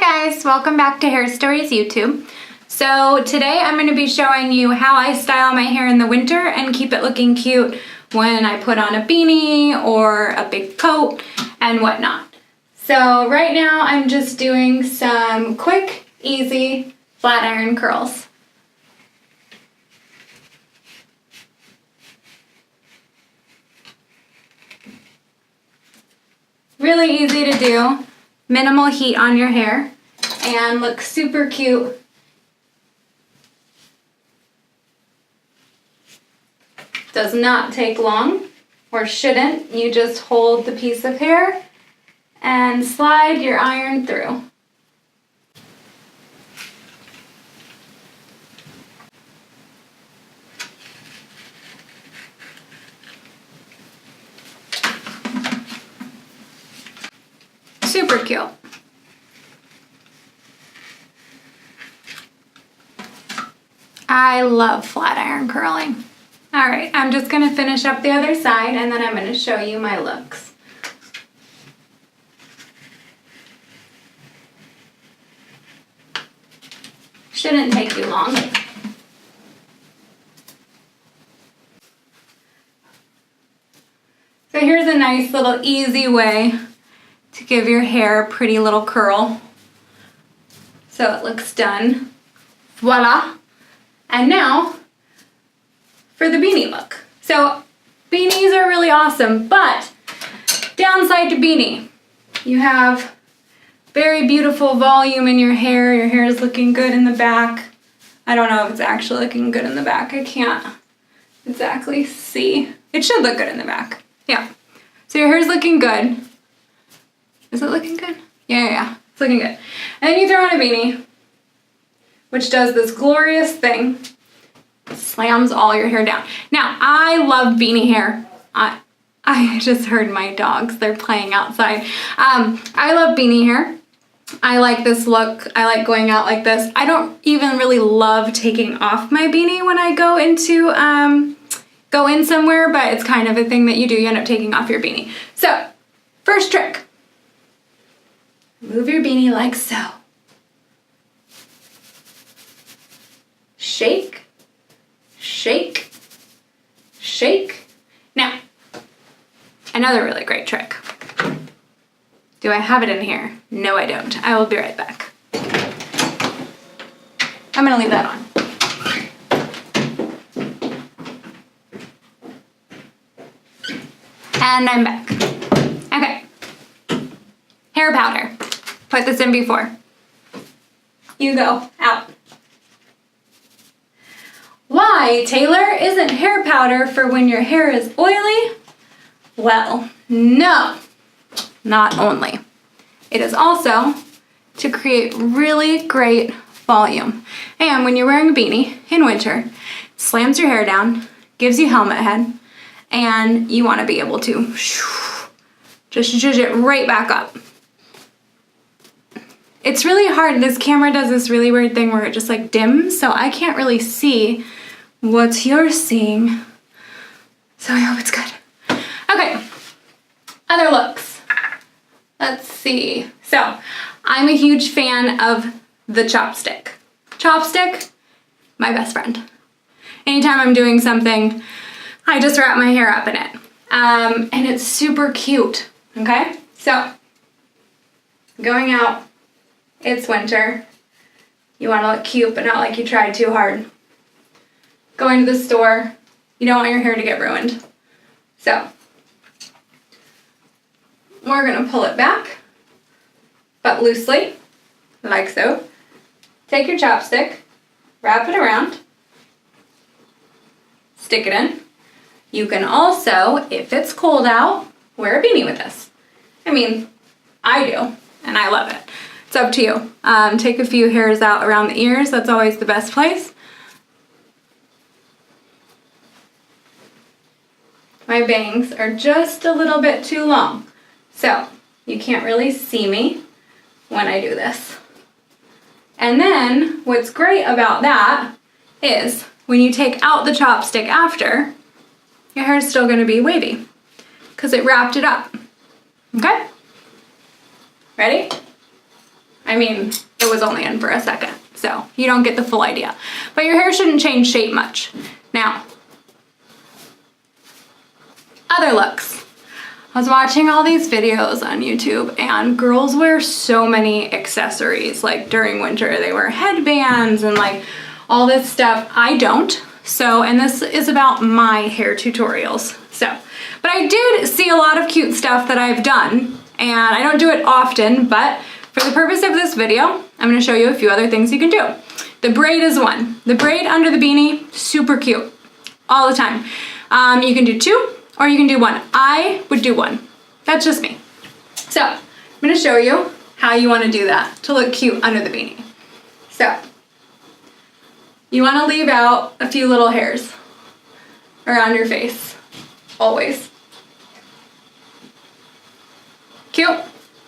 Hi guys, welcome back to Hairstory's YouTube. So today I'm going to be showing you how I style my hair in the winter and keep it looking cute when I put on a beanie or a big coat and whatnot. So right now I'm just doing some quick, easy Flatiron curls. Really easy to do, minimal heat on your hair, and look super cute. Does not take long, or shouldn't. You just hold the piece of hair and slide your iron through. Super cute. I love flat iron curling. All right, I'm just gonna finish up the other side and then I'm gonna show you my looks. Shouldn't take you long. So here's a nice little easy way to give your hair a pretty little curl. So it looks done. Voila. And now for the beanie look. So beanies are really awesome, but downside to beanie, you have very beautiful volume in your hair. Your hair is looking good in the back. I don't know if it's actually looking good in the back. I can't exactly see. It should look good in the back. Yeah. So your hair's looking good. Is it looking good? Yeah. It's looking good. And then you throw on a beanie, which does this glorious thing. Slams all your hair down. Now, I love beanie hair. I just heard my dogs. They're playing outside. I love beanie hair. I like this look. I like going out like this. I don't even really love taking off my beanie when I go into, go in somewhere, but it's kind of a thing that you do. You end up taking off your beanie. So, first trick. Move your beanie like so. Shake, shake, shake. Now, another really great trick. Do I have it in here? No, I don't. I will be right back. I'm gonna leave that on. And I'm back. Okay. Hair powder. Put this in before. You go, out. Why, Taylor, isn't hair powder for when your hair is oily? Well, no, not only. It is also to create really great volume. And when you're wearing a beanie in winter, it slams your hair down, gives you helmet head, and you want to be able to just zhuzh it right back up. It's really hard. This camera does this really weird thing where it just like dims, so I can't really see what you're seeing. So I hope it's good. Okay, other looks. Let's see. So I'm a huge fan of the chopstick. Chopstick, my best friend. Anytime I'm doing something, I just wrap my hair up in it. And it's super cute, okay? So, going out, it's winter. You want to look cute, but not like you tried too hard. Going to the store, you don't want your hair to get ruined. So, we're gonna pull it back, but loosely, like so. Take your chopstick, wrap it around, stick it in. You can also, if it's cold out, wear a beanie with this. I mean, I do, and I love it. It's up to you. Take a few hairs out around the ears. That's always the best place. My bangs are just a little bit too long, so you can't really see me when I do this. And then what's great about that is when you take out the chopstick after, your hair is still going to be wavy because it wrapped it up. Okay? Ready? I mean, it was only in for a second, so you don't get the full idea. But your hair shouldn't change shape much. Now, other looks. I was watching all these videos on YouTube and girls wear so many accessories. Like during winter, they wear headbands and like all this stuff. I don't. So, and this is about my hair tutorials. So, but I did see a lot of cute stuff that I've done, and I don't do it often, but for the purpose of this video, I'm gonna show you a few other things you can do. The braid is one. The braid under the beanie, super cute, all the time. You can do two, or you can do one. I would do one. That's just me. So, I'm gonna show you how you wanna do that to look cute under the beanie. So, you wanna leave out a few little hairs around your face, always. Cute,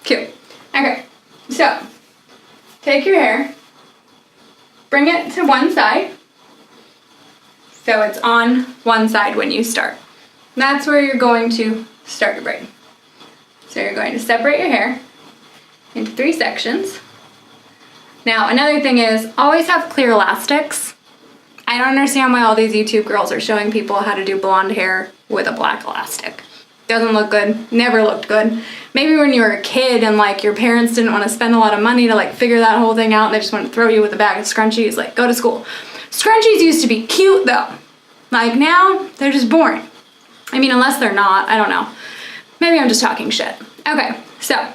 cute. Okay, so take your hair, bring it to one side, so it's on one side when you start. That's where you're going to start your braid. So you're going to separate your hair into 3 sections. Now, another thing is always have clear elastics. I don't understand why all these YouTube girls are showing people how to do blonde hair with a black elastic. Doesn't look good, never looked good. Maybe when you were a kid and like your parents didn't want to spend a lot of money to like figure that whole thing out and they just want to throw you with a bag of scrunchies, like go to school. Scrunchies used to be cute though. Like now, they're just boring. I mean, unless they're not, I don't know. Maybe I'm just talking shit. Okay, so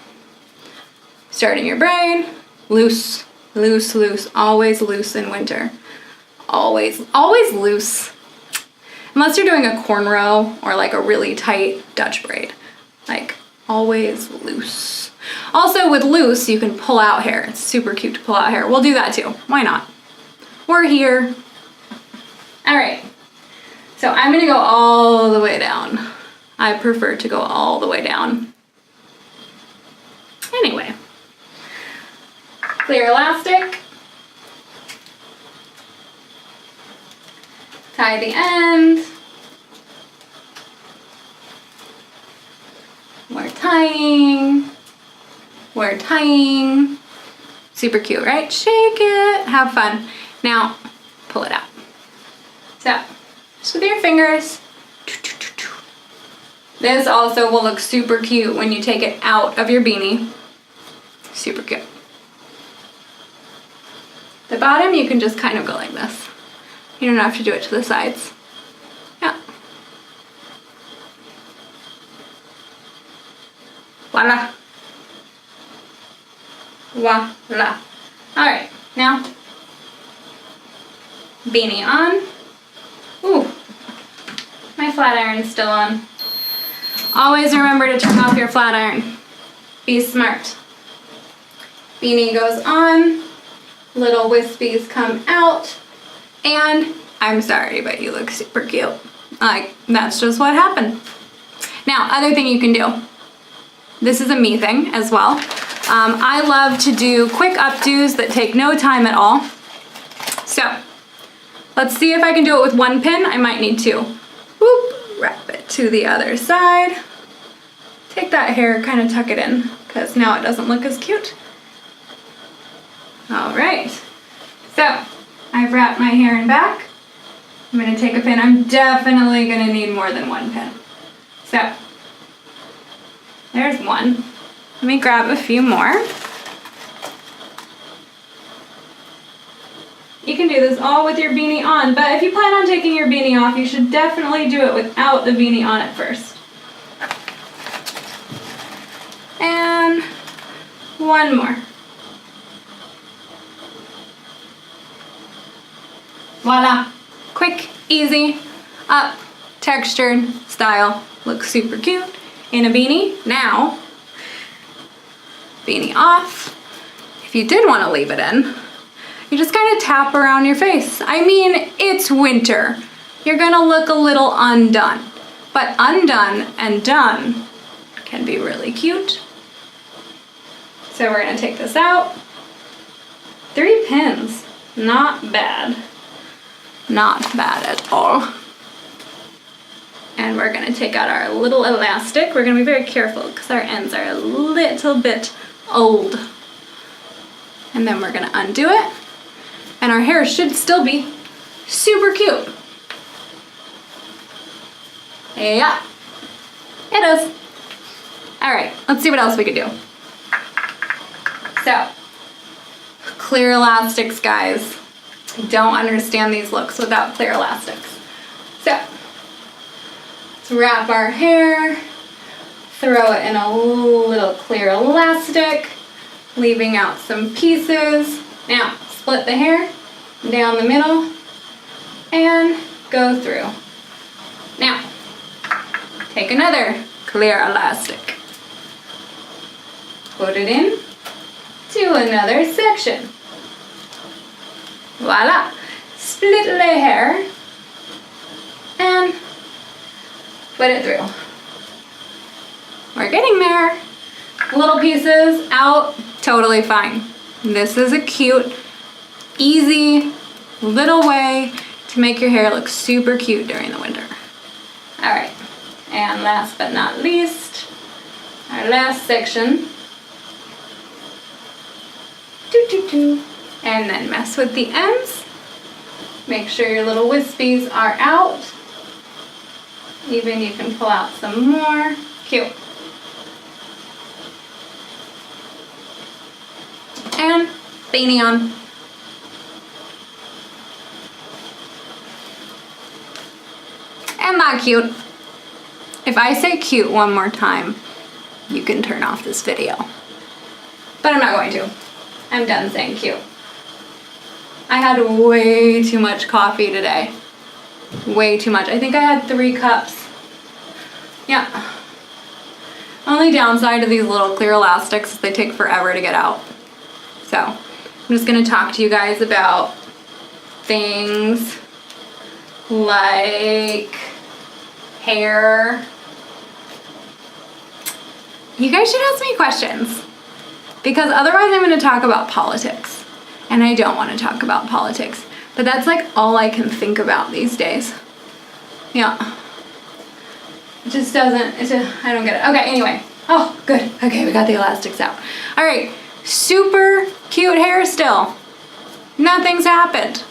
starting your braid, loose, loose, loose, always loose in winter. Always, always loose. Unless you're doing a cornrow or like a really tight Dutch braid. Like, always loose. Also with loose, you can pull out hair. It's super cute to pull out hair. We'll do that too. Why not? We're here. All right. So I'm gonna go all the way down. I prefer to go all the way down. Anyway. Clear elastic. Tie the end. We're tying. We're tying. Super cute, right? Shake it, have fun. Now, pull it out. So, just with your fingers. This also will look super cute when you take it out of your beanie. Super cute. The bottom, you can just kind of go like this. You don't have to do it to the sides. Yeah. Voila. Voila. All right, now, beanie on. Ooh, my flat iron's still on. Always remember to turn off your flat iron. Be smart. Beanie goes on, little wispies come out, and I'm sorry, but you look super cute. Like, that's just what happened. Now, other thing you can do. This is a me thing as well. I love to do quick updos that take no time at all. So, let's see if I can do it with one pin. I might need two. Whoop, wrap it to the other side. Take that hair, kind of tuck it in, because now it doesn't look as cute. All right. So, I've wrapped my hair in back. I'm gonna take a pin. I'm definitely gonna need more than one pin. So, there's one. Let me grab a few more. You can do this all with your beanie on, but if you plan on taking your beanie off, you should definitely do it without the beanie on at first. And one more. Voila. Quick, easy, up, textured style. Looks super cute in a beanie. Now, beanie off. If you did want to leave it in, you just kind of tap around your face. I mean, it's winter. You're gonna look a little undone, but undone and done can be really cute. So we're gonna take this out. 3 pins, not bad. Not bad at all. And we're gonna take out our little elastic. We're gonna be very careful because our ends are a little bit old. And then we're gonna undo it. And our hair should still be super cute. Yeah, it is. All right, let's see what else we could do. So, clear elastics, guys. I don't understand these looks without clear elastics. So, let's wrap our hair, throw it in a little clear elastic, leaving out some pieces. Now, split the hair down the middle and go through. Now, take another clear elastic, put it in to another section. Voila! Split the hair and put it through. We're getting there. Little pieces out, totally fine. This is a cute, easy little way to make your hair look super cute during the winter. All right, and last but not least, our last section. And then mess with the ends. Make sure your little wispies are out. Even you can pull out some more. Cute. And beanie on. Isn't that cute? If I say cute one more time, you can turn off this video. But I'm not going to. I'm done saying cute. I had way too much coffee today. Way too much. I think I had 3 cups. Yeah. Only downside of these little clear elastics is they take forever to get out. So I'm just gonna talk to you guys about things like hair. You guys should ask me questions, because otherwise I'm gonna talk about politics. And I don't want to talk about politics, but that's like all I can think about these days. Yeah. It just doesn't, I don't get it. Okay, anyway. Oh, good. Okay, we got the elastics out. All right, super cute hair still. Nothing's happened.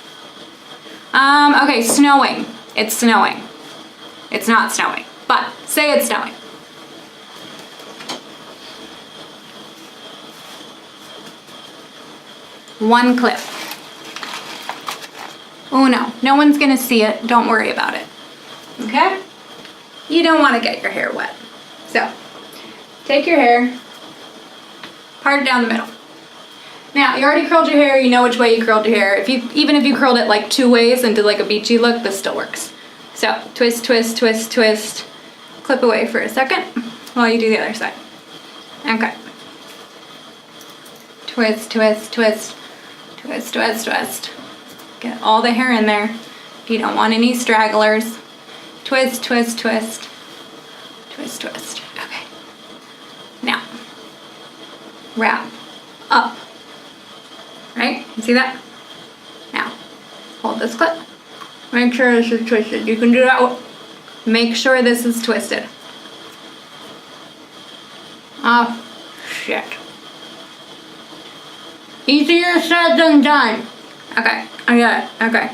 Okay, snowing. It's snowing. It's not snowing, but say it's snowing. One clip. Oh no, no one's gonna see it. Don't worry about it. Okay? You don't want to get your hair wet. So, take your hair, part it down the middle. Now, you already curled your hair, you know which way you curled your hair. Even if you curled it like 2 ways and did like a beachy look, this still works. So, twist, twist, twist, twist. Clip away for a second while you do the other side. Okay. Twist, twist, twist. Twist, twist, twist. Get all the hair in there. You don't want any stragglers. Twist, twist, twist. Twist, twist. Okay. Now, wrap up. Right? You see that? Now, hold this clip. Make sure this is twisted. You can do that. Make sure this is twisted. Oh, shit. Easier said than done. Okay, I got it. Okay.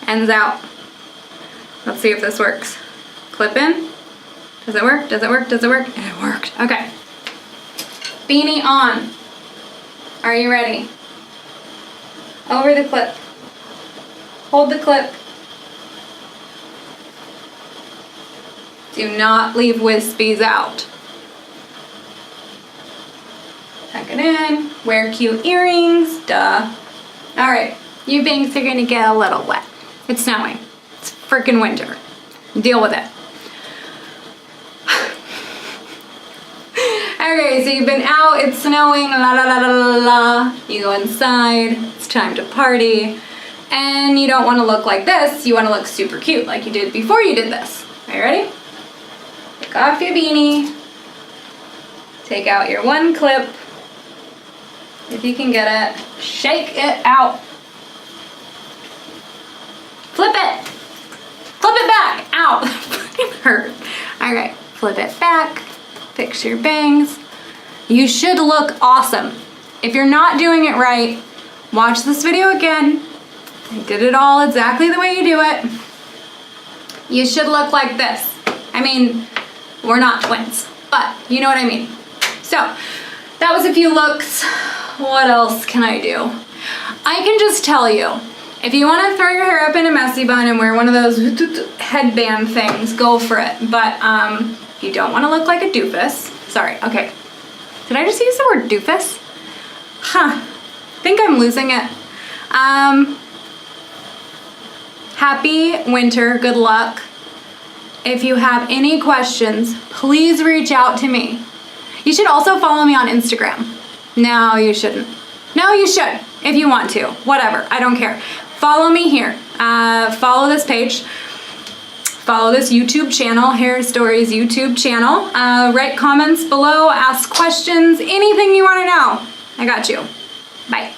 Ends out. Let's see if this works. Clip in. Does it work? Does it work? Does it work? It worked. Okay. Beanie on. Are you ready? Over the clip. Hold the clip. Do not leave wispies out. Tuck it in. Wear cute earrings. Duh. Alright. You bangs are gonna get a little wet. It's snowing. It's freaking winter. Deal with it. Okay, so you've been out, it's snowing, la la la la la la. You go inside, it's time to party. And you don't want to look like this, you want to look super cute like you did before you did this. Are you ready? Take off your beanie. Take out your one clip. If you can get it, shake it out. Flip it. Flip it back. Ow. It hurt. All right, flip it back. Fix your bangs. you should look awesome. If you're not doing it right, watch this video again. I did it all exactly the way you do it. You should look like this. I mean, we're not twins, but you know what I mean. So that was a few looks. What else can I do? I can just tell you, if you want to throw your hair up in a messy bun and wear one of those headband things, go for it. But if you don't want to look like a doofus, sorry, okay. Did I just use the word doofus? Huh, think I'm losing it. Happy winter, good luck. If you have any questions, please reach out to me. You should also follow me on Instagram. No, you shouldn't. No, you should, if you want to, whatever, I don't care. Follow me here, follow this page, follow this YouTube channel, Hairstory's YouTube channel. Write comments below, ask questions, anything you wanna know, I got you. Bye.